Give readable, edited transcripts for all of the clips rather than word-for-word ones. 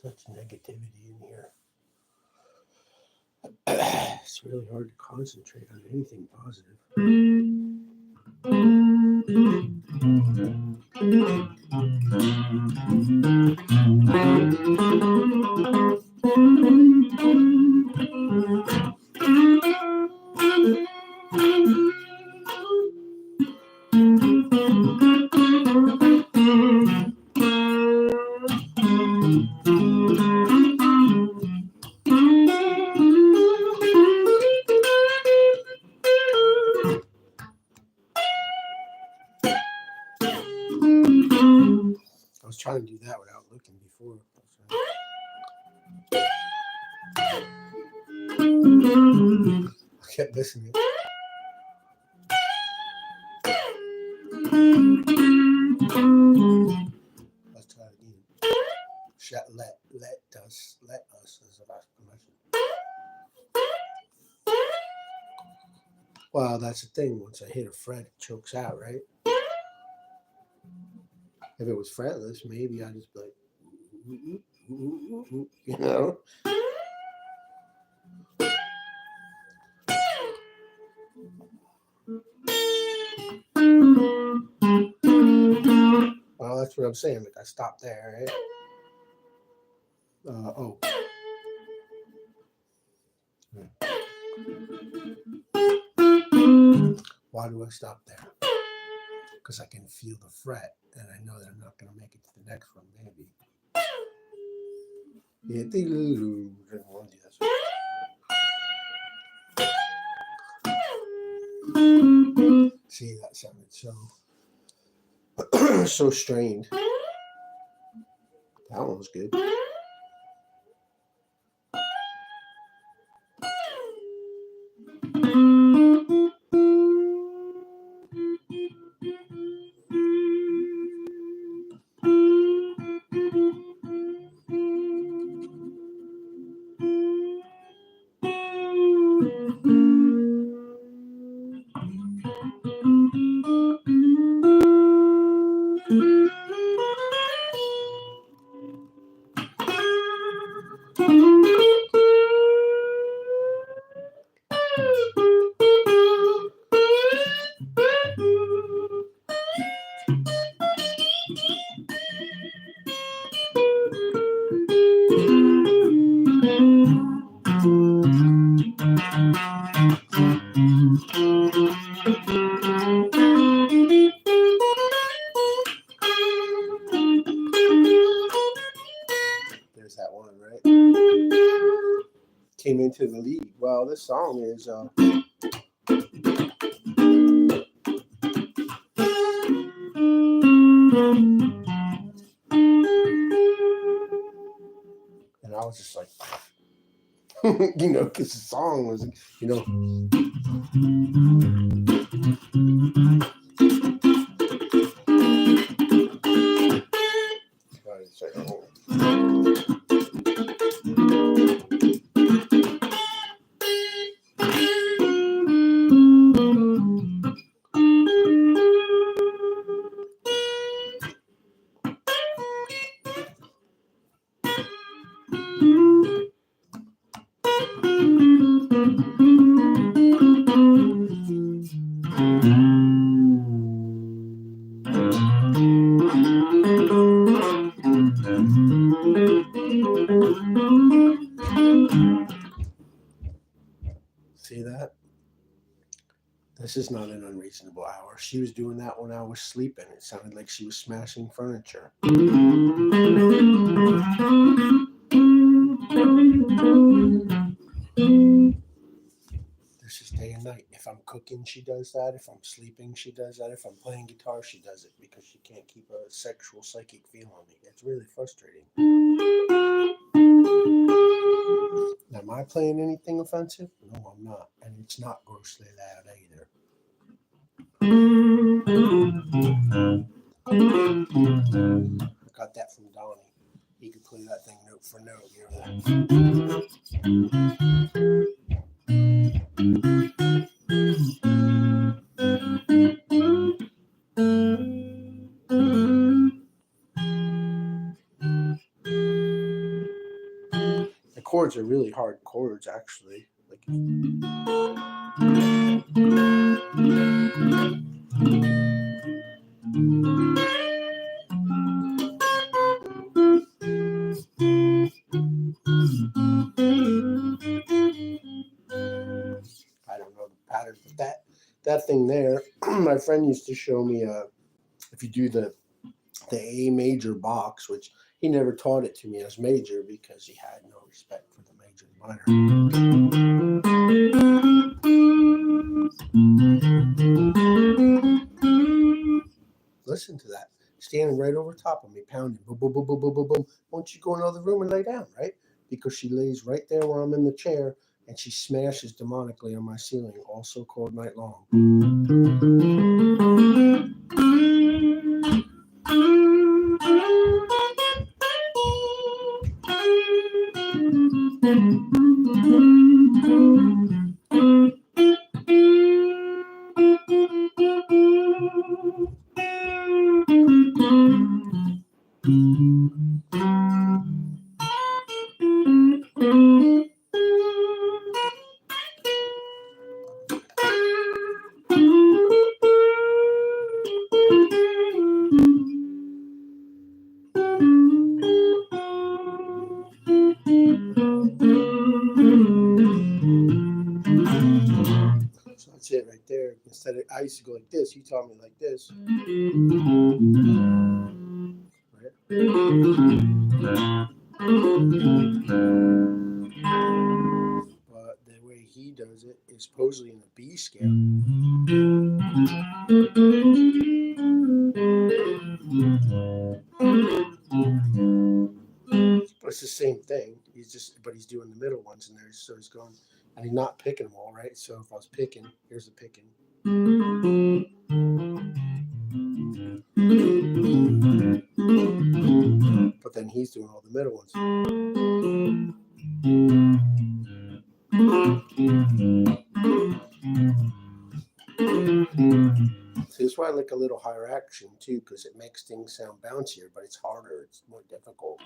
Such negativity in here. It's really hard to concentrate on anything positive. I was trying to do that without looking before. I kept listening. Let's try it again. Let us as a exclamation. Well, that's the thing. Once I hit a fret, it chokes out, right? If it was fretless, maybe I'd just be like, you know? Well, that's what I'm saying. Like I stopped there, right? Why do I stop there? Because I can feel the fret, and I know that I'm not going to make it to the next one, maybe. Yeah, see, that sounded so strained. That one was good. Well, this song is and I was just like, because the song was, see that? This is not an unreasonable hour. She was doing that when I was sleeping. It sounded like she was smashing furniture. This is day and night. If I'm cooking, she does that. If I'm sleeping, she does that. If I'm playing guitar, she does it because she can't keep a sexual psychic feel on me. It's really frustrating. Now, am I playing anything offensive? No, I'm not. And it's not grossly loud either. I got that from Donnie. He could play that thing note for note. The chords are really hard chords, actually. I don't know the pattern, but that thing there, my friend used to show me if you do the A major box, which he never taught it to me as major because he had no respect for the major and minor. Listen to that. Standing right over top of me, pounding. Boom, boom, boom, boom, boom, boom, boom. Won't you go in the other room and lay down, right? Because she lays right there where I'm in the chair, and she smashes demonically on my ceiling, also called Night Long. So that's it right there. Instead of, I used to go like this. He taught me like this. Right? But the way he does it is supposedly in a B scale. But it's the same thing. But he's doing the middle ones in there. So he's going, and he's not picking them all, right? So if I was picking, here's the picking. But then he's doing all the middle ones. So that's why I like a little higher action too, because it makes things sound bouncier, but it's harder. It's more difficult.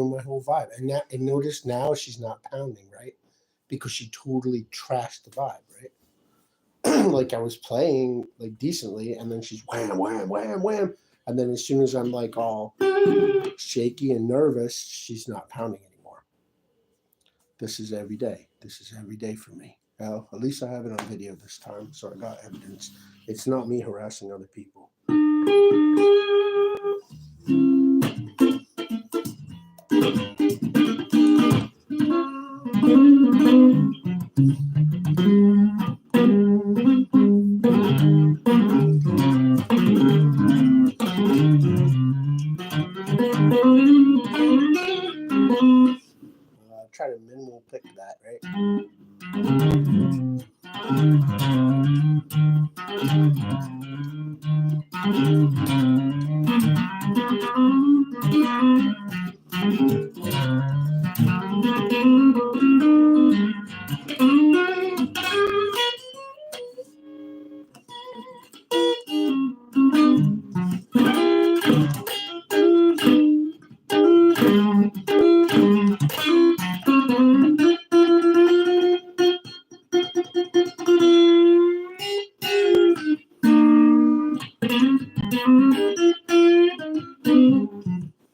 ruined my whole vibe. And notice now she's not pounding, right? Because she totally trashed the vibe, right? Like I was playing like decently, and then she's wham, wham, wham, wham. And then as soon as I'm like all shaky and nervous, she's not pounding anymore. This is every day. This is every day for me. Well, at least I have it on video this time, so I got evidence. It's not me harassing other people. Try to minimal pick that, right?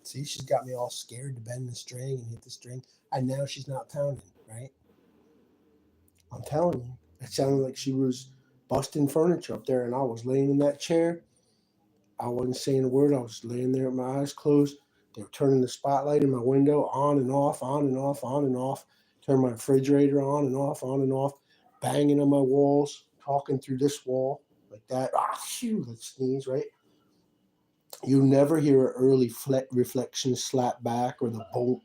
See, she's got me all scared to bend the string and hit the string, and now she's not pounding, right? I'm telling you, it sounded like she was busting furniture up there, and I was laying in that chair. I wasn't saying a word. I was laying there with my eyes closed. They were turning the spotlight in my window on and off, on and off, on and off. Turn my refrigerator on and off, banging on my walls, talking through this wall like that. Ah, phew, let's sneeze, right? You never hear an early reflection slap back or the boom.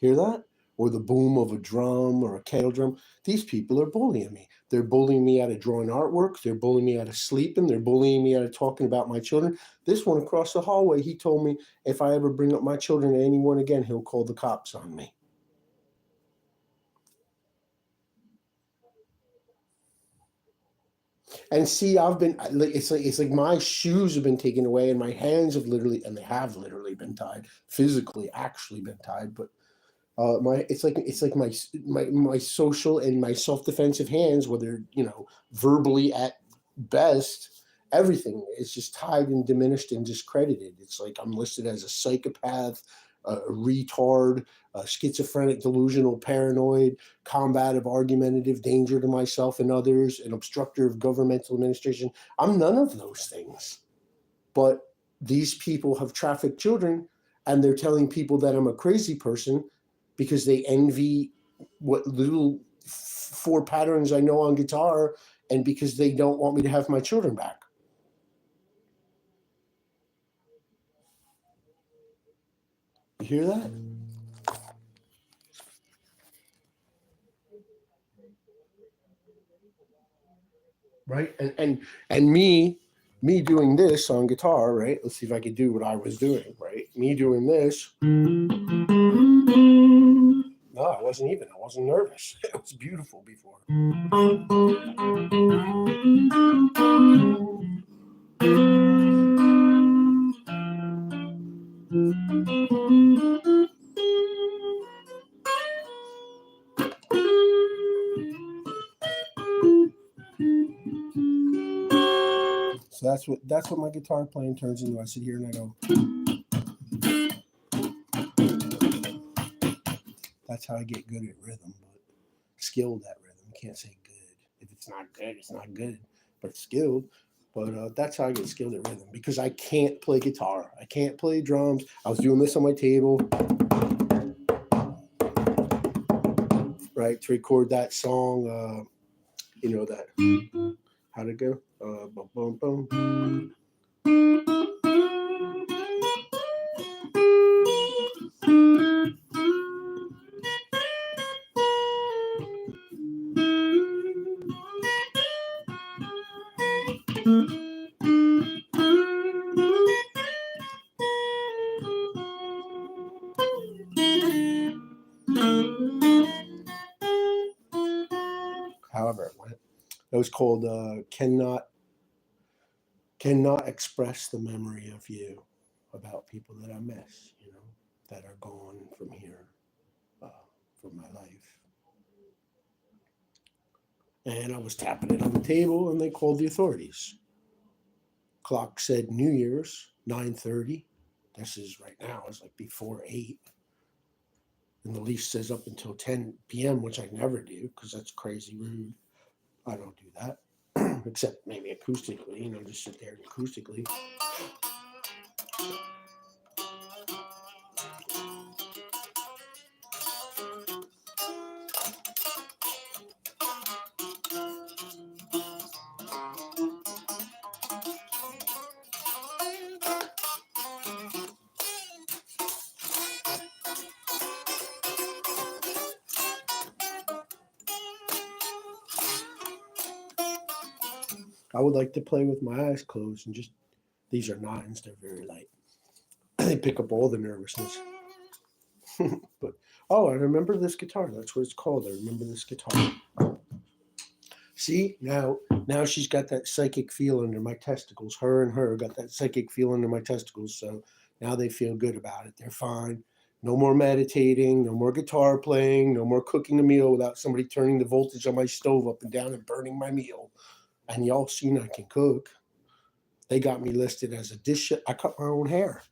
Hear that? Or the boom of a drum or a kettle drum. These people are bullying me. They're bullying me out of drawing artwork. They're bullying me out of sleeping. They're bullying me out of talking about my children. This one across the hallway, he told me if I ever bring up my children to anyone again, he'll call the cops on me. And see, it's like my shoes have been taken away, and my hands have literally, and they have literally been tied, physically, actually been tied. But it's like my social and my self defensive hands, whether verbally at best, everything is just tied and diminished and discredited. It's like I'm listed as a psychopath, a retard, a schizophrenic, delusional, paranoid, combative, argumentative, danger to myself and others, an obstructor of governmental administration. I'm none of those things. But these people have trafficked children, and they're telling people that I'm a crazy person because they envy what little 4 patterns I know on guitar, and because they don't want me to have my children back. You hear that? Right? And me doing this on guitar, right? Let's see if I could do what I was doing, right? Me doing this. No, I wasn't nervous. It was beautiful before. So that's what my guitar playing turns into. I sit here and I go. That's how I get good at rhythm, but skilled at rhythm. Can't say good. If it's not good, it's not good. But it's skilled. But that's how I get skilled at rhythm, because I can't play guitar. I can't play drums. I was doing this on my table, right, to record that song. That. How'd it go? Boom, boom, boom. However it went. It was called cannot express the memory of you about people that I miss. that are gone from here, uh, from my life. And I was tapping it on the table, and they called the authorities. Clock said New Year's 9:30. This is right now. It's like before 8. And the lease says up until 10 p.m., which I never do because that's crazy rude. I don't do that, except maybe acoustically, just sit there acoustically. I would like to play with my eyes closed and just, these are nines, they're very light. They pick up all the nervousness. But, oh, I remember this guitar. That's what it's called. I remember this guitar. See, now she's got that psychic feel under my testicles. Her and her got that psychic feel under my testicles. So now they feel good about it. They're fine. No more meditating, no more guitar playing, no more cooking a meal without somebody turning the voltage on my stove up and down and burning my meal. And y'all seen I can cook. They got me listed as a I cut my own hair.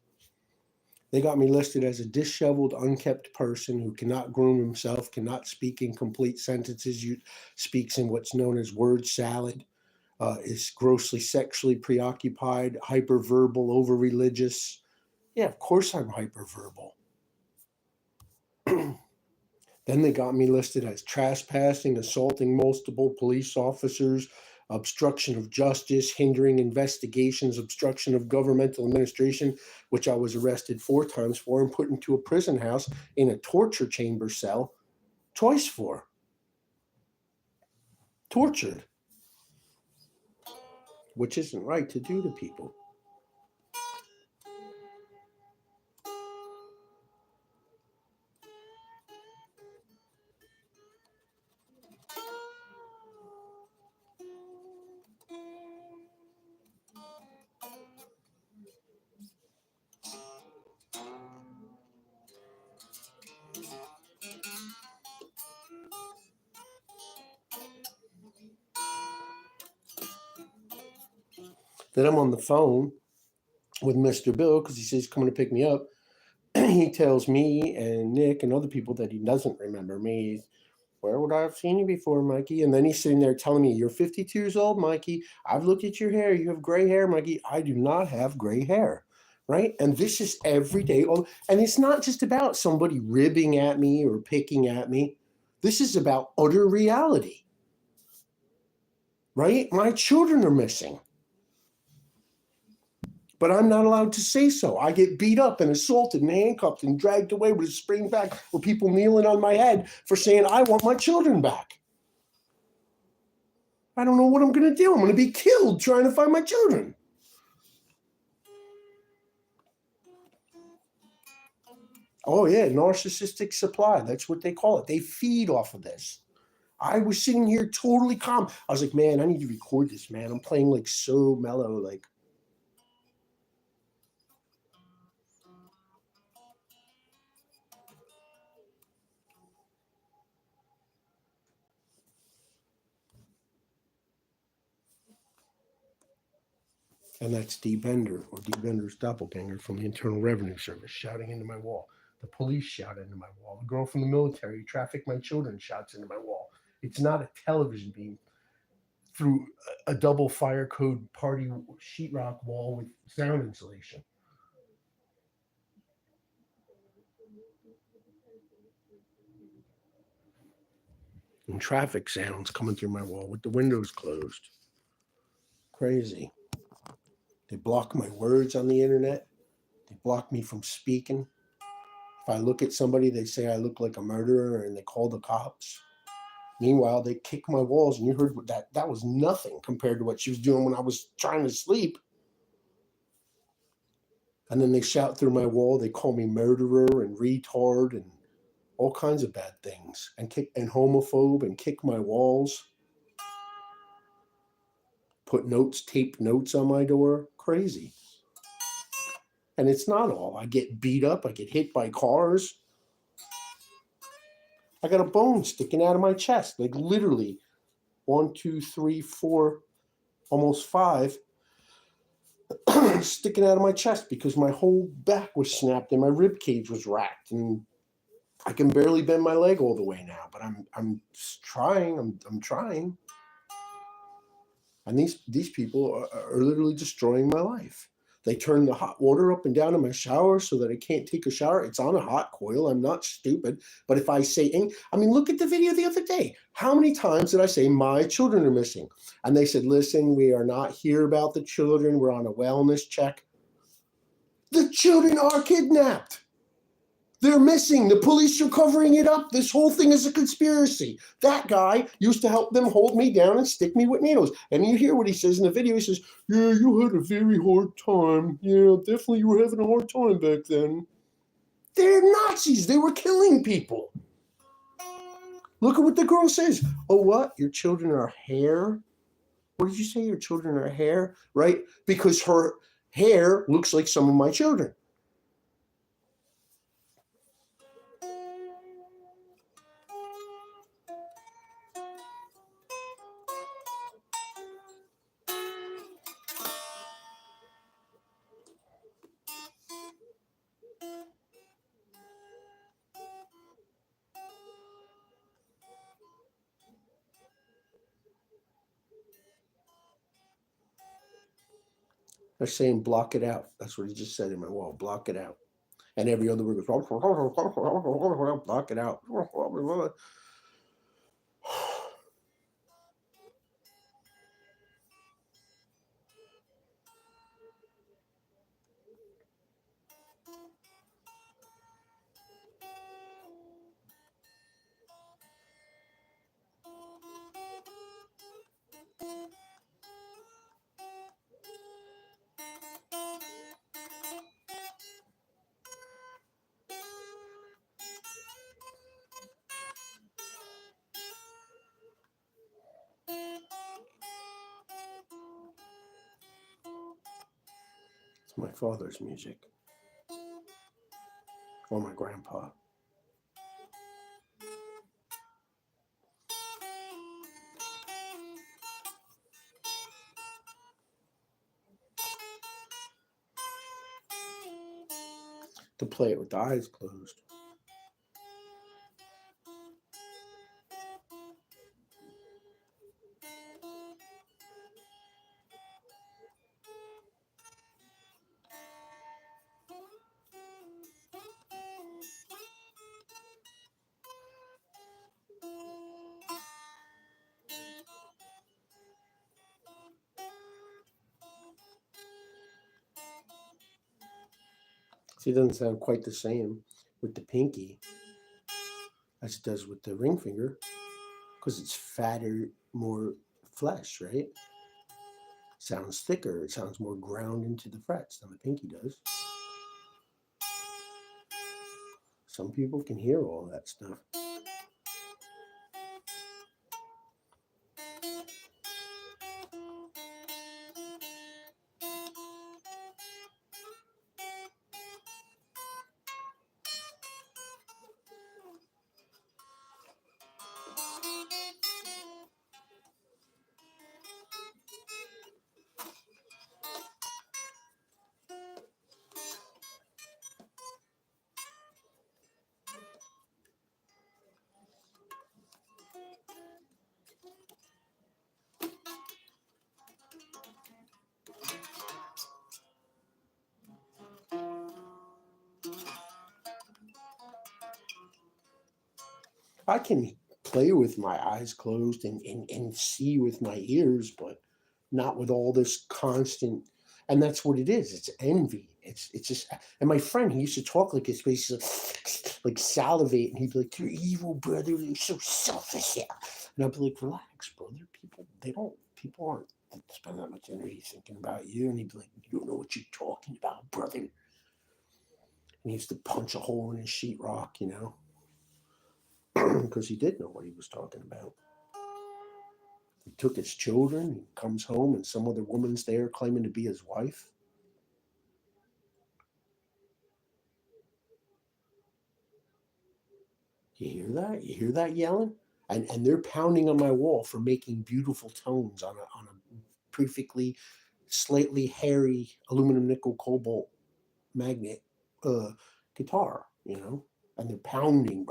They got me listed as a disheveled, unkept person who cannot groom himself, cannot speak in complete sentences, speaks in what's known as word salad, is grossly sexually preoccupied, hyperverbal, over-religious. Yeah, of course I'm hyperverbal. Then they got me listed as trespassing, assaulting multiple police officers, obstruction of justice, hindering investigations, obstruction of governmental administration, which I was arrested 4 times for and put into a prison house in a torture chamber cell twice for. Tortured. Which isn't right to do to people. Then I'm on the phone with Mr. Bill because he says he's coming to pick me up. He tells me and Nick and other people that he doesn't remember me. Where would I have seen you before, Mikey? And then he's sitting there telling me, you're 52 years old, Mikey. I've looked at your hair. You have gray hair, Mikey. I do not have gray hair, right? And this is every day. And it's not just about somebody ribbing at me or picking at me. This is about utter reality, right? My children are missing. But I'm not allowed to say so. I get beat up and assaulted and handcuffed and dragged away with a spring back with people kneeling on my head for saying I want my children back. I don't know what I'm going to do. I'm going to be killed trying to find my children. Oh, yeah, narcissistic supply. That's what they call it. They feed off of this. I was sitting here totally calm. I was like, man, I need to record this, man. I'm playing like so mellow, like. And that's Dee Bender, or Dee Bender's doppelganger from the Internal Revenue Service, shouting into my wall. The police shout into my wall. The girl from the military who trafficked my children shouts into my wall. It's not a television beam through a double fire code party sheetrock wall with sound insulation. And traffic sounds coming through my wall with the windows closed. Crazy. They block my words on the internet. They block me from speaking. If I look at somebody, they say I look like a murderer and they call the cops. Meanwhile, they kick my walls, and you heard that was nothing compared to what she was doing when I was trying to sleep. And then they shout through my wall. They call me murderer and retard and all kinds of bad things, and homophobe, and kick my walls. Put taped notes on my door. Crazy. And it's not all. I get beat up. I get hit by cars. I got a bone sticking out of my chest, like literally 1, 2, 3, 4, almost 5 sticking out of my chest because my whole back was snapped and my rib cage was racked, and I can barely bend my leg all the way now. But I'm trying. I'm trying. And these people are literally destroying my life. They turn the hot water up and down in my shower so that I can't take a shower. It's on a hot coil. I'm not stupid. But if I say, I mean, look at the video the other day. How many times did I say my children are missing? And they said, listen, we are not here about the children. We're on a wellness check. The children are kidnapped. They're missing. The police are covering it up. This whole thing is a conspiracy. That guy used to help them hold me down and stick me with needles. And you hear what he says in the video. He says, yeah, you had a very hard time. Yeah, definitely you were having a hard time back then. They're Nazis. They were killing people. Look at what the girl says. Oh, what? Your children are hair? What did you say? Your children are hair? Right? Because her hair looks like some of my children. They're saying block it out. That's what he just said in my wall. Block it out. And every other word goes block it out. It's my father's music. Or my grandpa. To play it with the eyes closed. See, it doesn't sound quite the same with the pinky as it does with the ring finger because it's fatter, more flesh, right? Sounds thicker. It sounds more ground into the frets than the pinky does. Some people can hear all that stuff. I can play with my eyes closed and see with my ears, but not with all this constant. And that's what it is. It's envy. It's just. And my friend, he used to talk like this, basically like salivate, and he'd be like, "You're evil, brother. You're so selfish." Yeah. And I'd be like, "Relax, brother. People aren't spend that much energy thinking about you." And he'd be like, "You don't know what you're talking about, brother." And he used to punch a hole in his sheetrock, because he did know what he was talking about. He took his children, he comes home, and some other woman's there claiming to be his wife. hear that? You hear that yelling? And they're pounding on my wall for making beautiful tones on a perfectly slightly hairy aluminum nickel cobalt magnet guitar, you know, and they're pounding.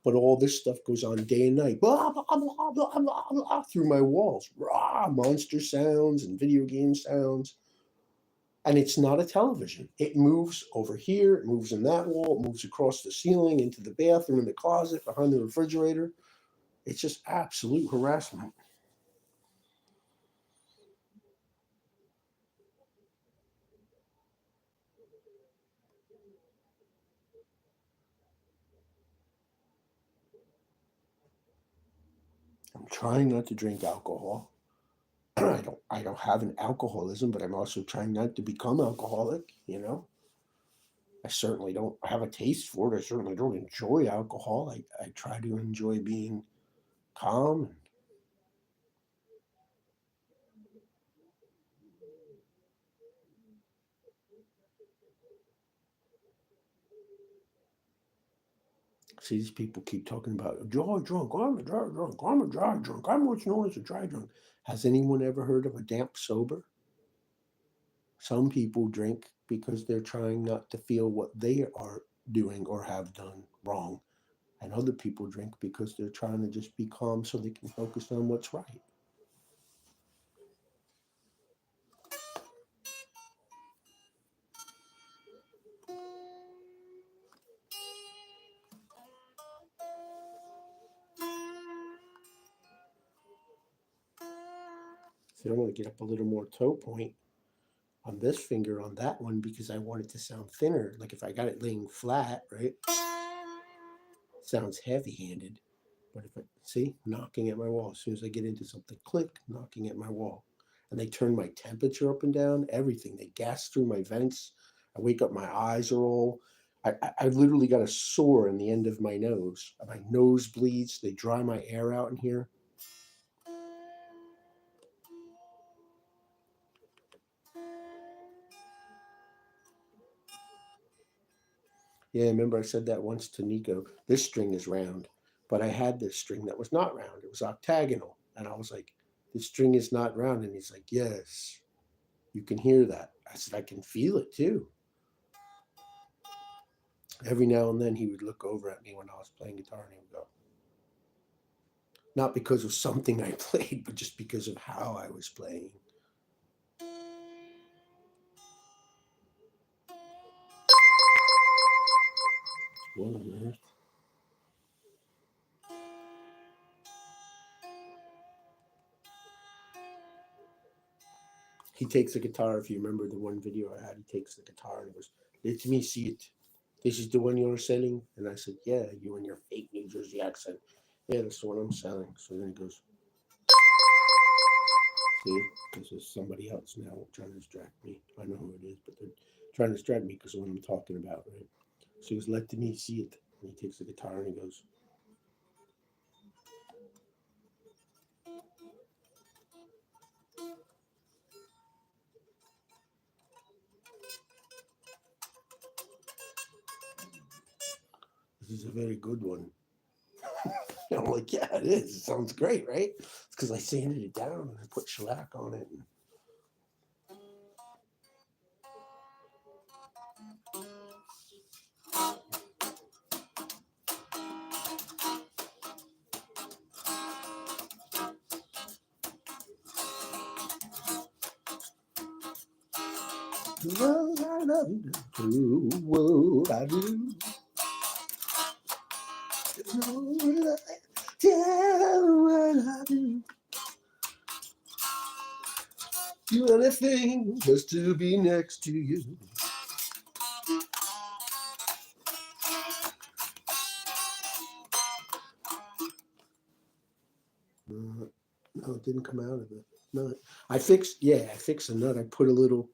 But all this stuff goes on day and night, blah, blah, blah, blah, blah, blah, through my walls. Monster sounds and video game sounds. And it's not a television. It moves over here, it moves in that wall, it moves across the ceiling, into the bathroom, in the closet, behind the refrigerator. It's just absolute harassment. I'm trying not to drink alcohol. I don't have an alcoholism, but I'm also trying not to become alcoholic, you know. I certainly don't have a taste for it. I certainly don't enjoy alcohol. I try to enjoy being calm. See, these people keep talking about dry drunk. I'm a dry drunk. I'm a dry drunk. I'm what's known as a dry drunk. Has anyone ever heard of a damp sober? Some people drink because they're trying not to feel what they are doing or have done wrong. And other people drink because they're trying to just be calm so they can focus on what's right. So I'm going to get up a little more toe point on this finger on that one because I want it to sound thinner. Like if I got it laying flat, right? Sounds heavy handed. But if I see, knocking at my wall, as soon as I get into something, click, knocking at my wall. And they turn my temperature up and down, everything. They gas through my vents. I wake up, my eyes are all, I literally got a sore in the end of my nose. My nose bleeds. They dry my air out in here. Yeah, remember I said that once to Nico. This string is round, but I had this string that was not round. It was octagonal. And I was like, this string is not round. And he's like, yes, you can hear that. I said, I can feel it too. Every now and then he would look over at me when I was playing guitar and he would go, not because of something I played, but just because of how I was playing. What on earth? He takes the guitar. If you remember the one video I had, he takes the guitar and he goes, let me see it. This is the one you're selling? And I said, yeah, you and your fake New Jersey accent. Yeah, that's the one I'm selling. So then he goes, see, this is somebody else now trying to distract me. I know who it is, but they're trying to distract me because of what I'm talking about, right? So he goes, let me see it. And he takes the guitar and he goes, this is a very good one. And I'm like, yeah, it is. It sounds great, right? It's because I sanded it down and I put shellac on it. And what I do, what I do, what I do. Do anything just to be next to you. No, it didn't come out of the nut. I fixed the nut. I put a little,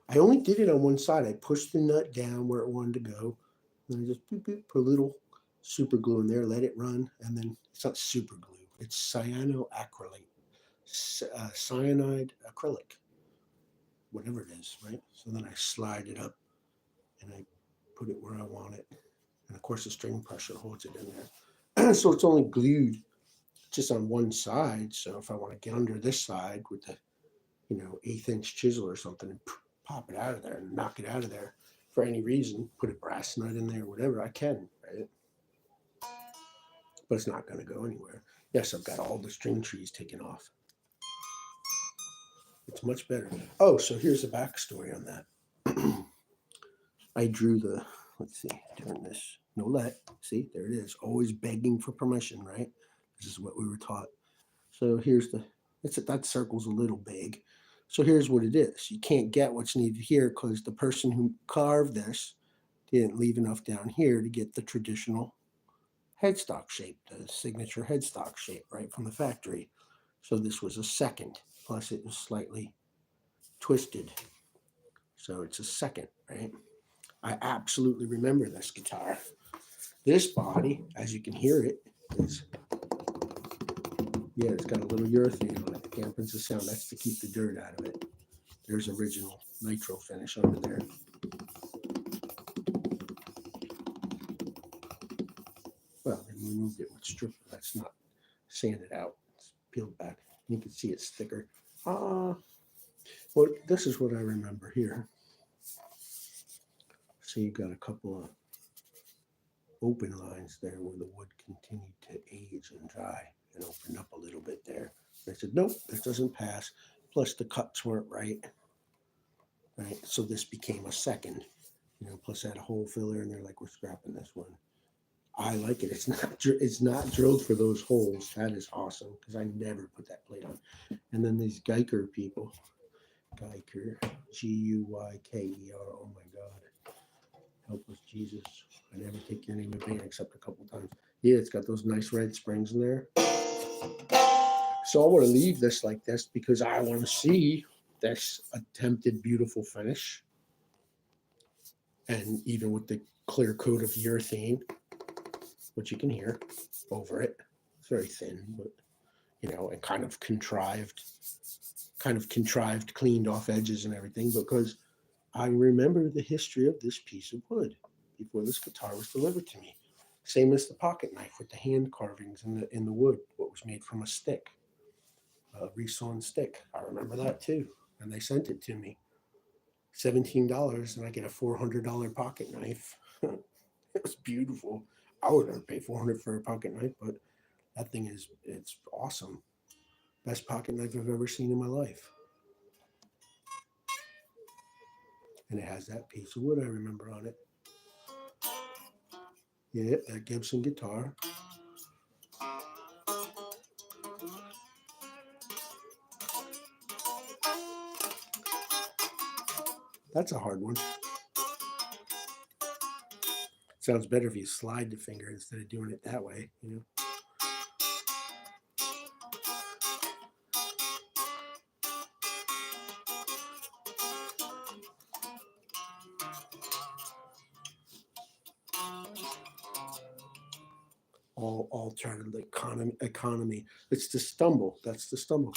I only did it on one side. I pushed the nut down where it wanted to go. And I just boop, boop, put a little super glue in there, let it run. And then it's not super glue, it's cyanoacrylate, cyanide acrylic, whatever it is, right? So then I slide it up and I put it where I want it. And of course, the string pressure holds it in there. So it's only glued just on one side. So if I want to get under this side with the, 1/8-inch chisel or something and pop it out of there and knock it out of there for any reason, put a brass nut in there, whatever, I can, right? But it's not going to go anywhere. Yes, I've got all the string trees taken off. It's much better. Oh, so here's the backstory on that. I drew the, let's see, turn this, no let, see, there it is, always begging for permission, right? This is what we were taught. So here's that circle's a little big. So here's what it is. You can't get what's needed here because the person who carved this didn't leave enough down here to get the traditional headstock shape, the signature headstock shape, right from the factory. So this was a second, plus it was slightly twisted. So it's a second, right? I absolutely remember this guitar. This body, as you can hear it, is, it's got a little urethane on it. It dampens the sound. That's to keep the dirt out of it. There's original nitro finish under there. Well, they removed it with strip. That's not sanded out. It's peeled back. You can see it's thicker. Well, this is what I remember here. So you got a couple of open lines there where the wood continued to age and dry and opened up a little bit there. I said, nope, this doesn't pass. Plus the cuts weren't right. Right. So this became a second. Plus I had a hole filler, and they're like, we're scrapping this one. I like it. It's not drilled for those holes. That is awesome because I never put that plate on. And then these Guyker people, Guyker, Guyker. Oh my God, help us Jesus! I never take your name in vain except a couple times. Yeah, it's got those nice red springs in there. So I want to leave this like this because I want to see this attempted beautiful finish. And even with the clear coat of urethane, which you can hear over it, it's very thin, but and kind of contrived, cleaned off edges and everything, because I remember the history of this piece of wood before this guitar was delivered to me. Same as the pocket knife with the hand carvings in the wood, what was made from a stick, a resawn stick. I remember that too, and they sent it to me. $17, and I get a $400 pocket knife. It was beautiful. I would never pay $400 for a pocket knife, but that thing it's awesome. Best pocket knife I've ever seen in my life. And it has that piece of wood I remember on it. Yeah, that Gibson guitar. That's a hard one. Sounds better if you slide the finger instead of doing it that way, All trying to economy. It's the stumble. That's the stumble.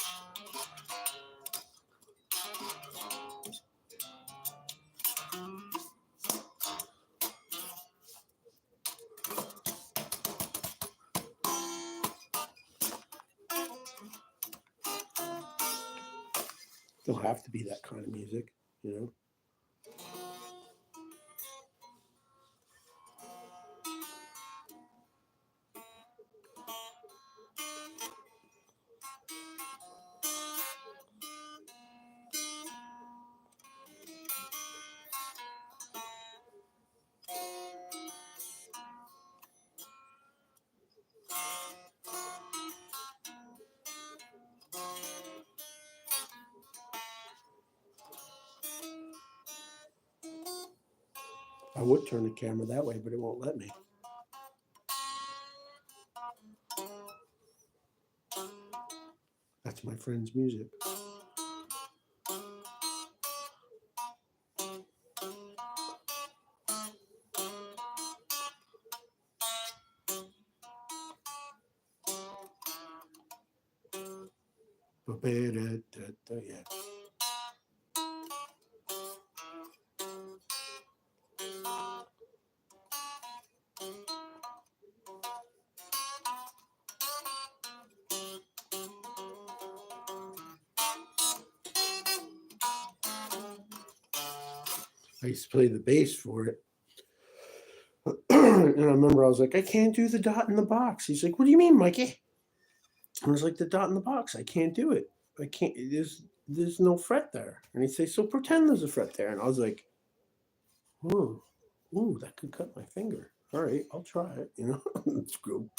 Don't have to be that kind of music, I would turn the camera that way, but it won't let me. That's my friend's music. Yeah. I used to play the bass for it. And I remember I was like, I can't do the dot in the box. He's like, what do you mean, Mikey? I was like, the dot in the box, I can't do it. I can't, there's no fret there. And he'd say, so pretend there's a fret there. And I was like, ooh, that could cut my finger. All right, I'll try it, you know. It's good.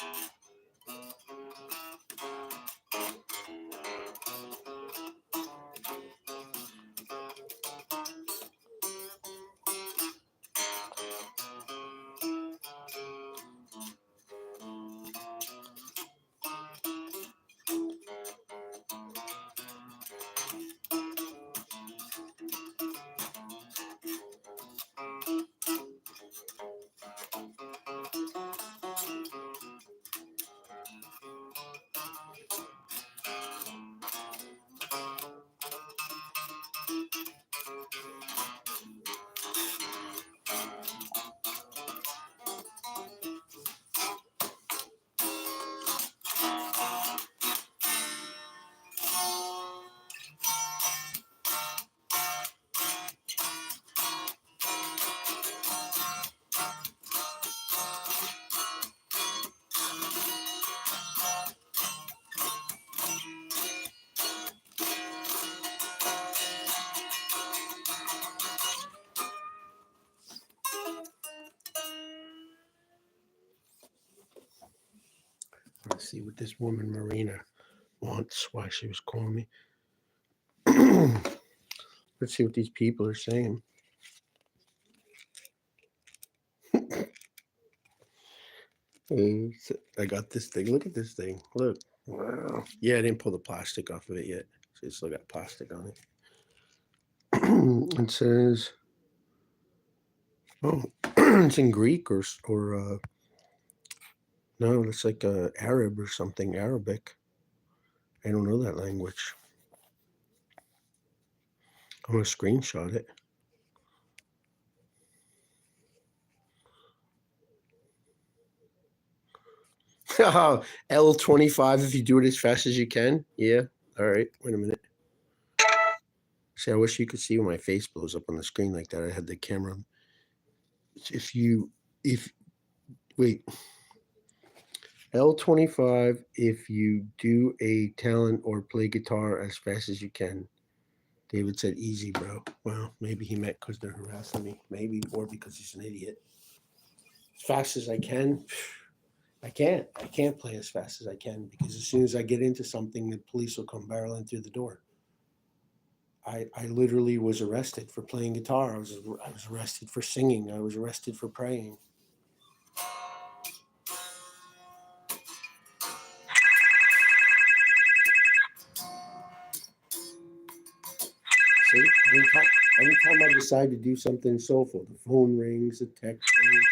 Let's see what this woman, Marina, wants, why she was calling me. Let's see what these people are saying. I got this thing. Look at this thing. Look. Wow. Yeah, I didn't pull the plastic off of it yet. So it's still got plastic on it. It says, oh, it's in Greek or no, it's like Arab or something, Arabic. I don't know that language. I'm going to screenshot it. L25 if you do it as fast as you can. Yeah. All right. Wait a minute. See, I wish you could see when my face blows up on the screen like that. I had the camera. Wait. L25 if you do a talent or play guitar as fast as you can. David said, easy, bro. Well, maybe he meant because they're harassing me. Maybe, or because he's an idiot. As fast as I can. I can't play as fast as I can because as soon as I get into something, the police will come barreling through the door. I literally was arrested for playing guitar. I was arrested for singing. I was arrested for praying. See, anytime I decide to do something soulful, the phone rings, the text rings.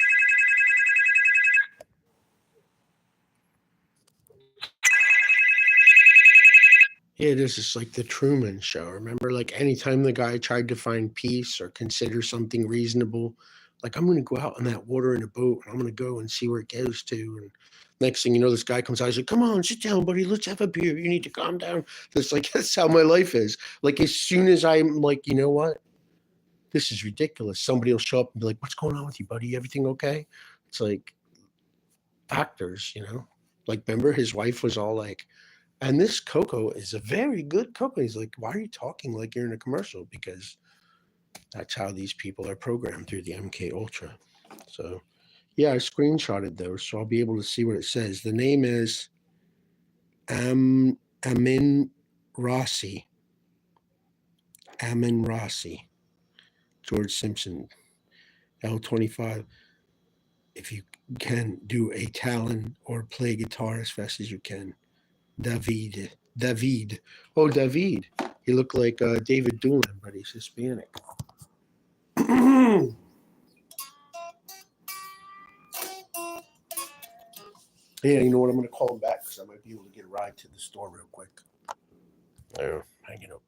Yeah, this is like the Truman Show. Remember, like anytime the guy tried to find peace or consider something reasonable, like I'm going to go out on that water in a boat and I'm going to go and see where it goes to. And next thing you know, this guy comes out. He's like, "Come on, sit down, buddy. Let's have a beer. You need to calm down." That's like that's how my life is. Like as soon as I'm like, you know what, this is ridiculous. Somebody will show up and be like, "What's going on with you, buddy? Everything okay?" It's like actors, you know. Like remember, his wife was all like, and this cocoa is a very good cocoa. He's like, why are you talking like you're in a commercial? Because that's how these people are programmed through the MK Ultra. So, yeah, I screenshotted those, so I'll be able to see what it says. The name is Amin Rossi. Amin Rossi. George Simpson. L25. If you can do a talon or play guitar as fast as you can. David. Oh, David. He looked like David Doolin, but he's Hispanic. Yeah, you know what? I'm going to call him back because I might be able to get a ride to the store real quick. Hang it up.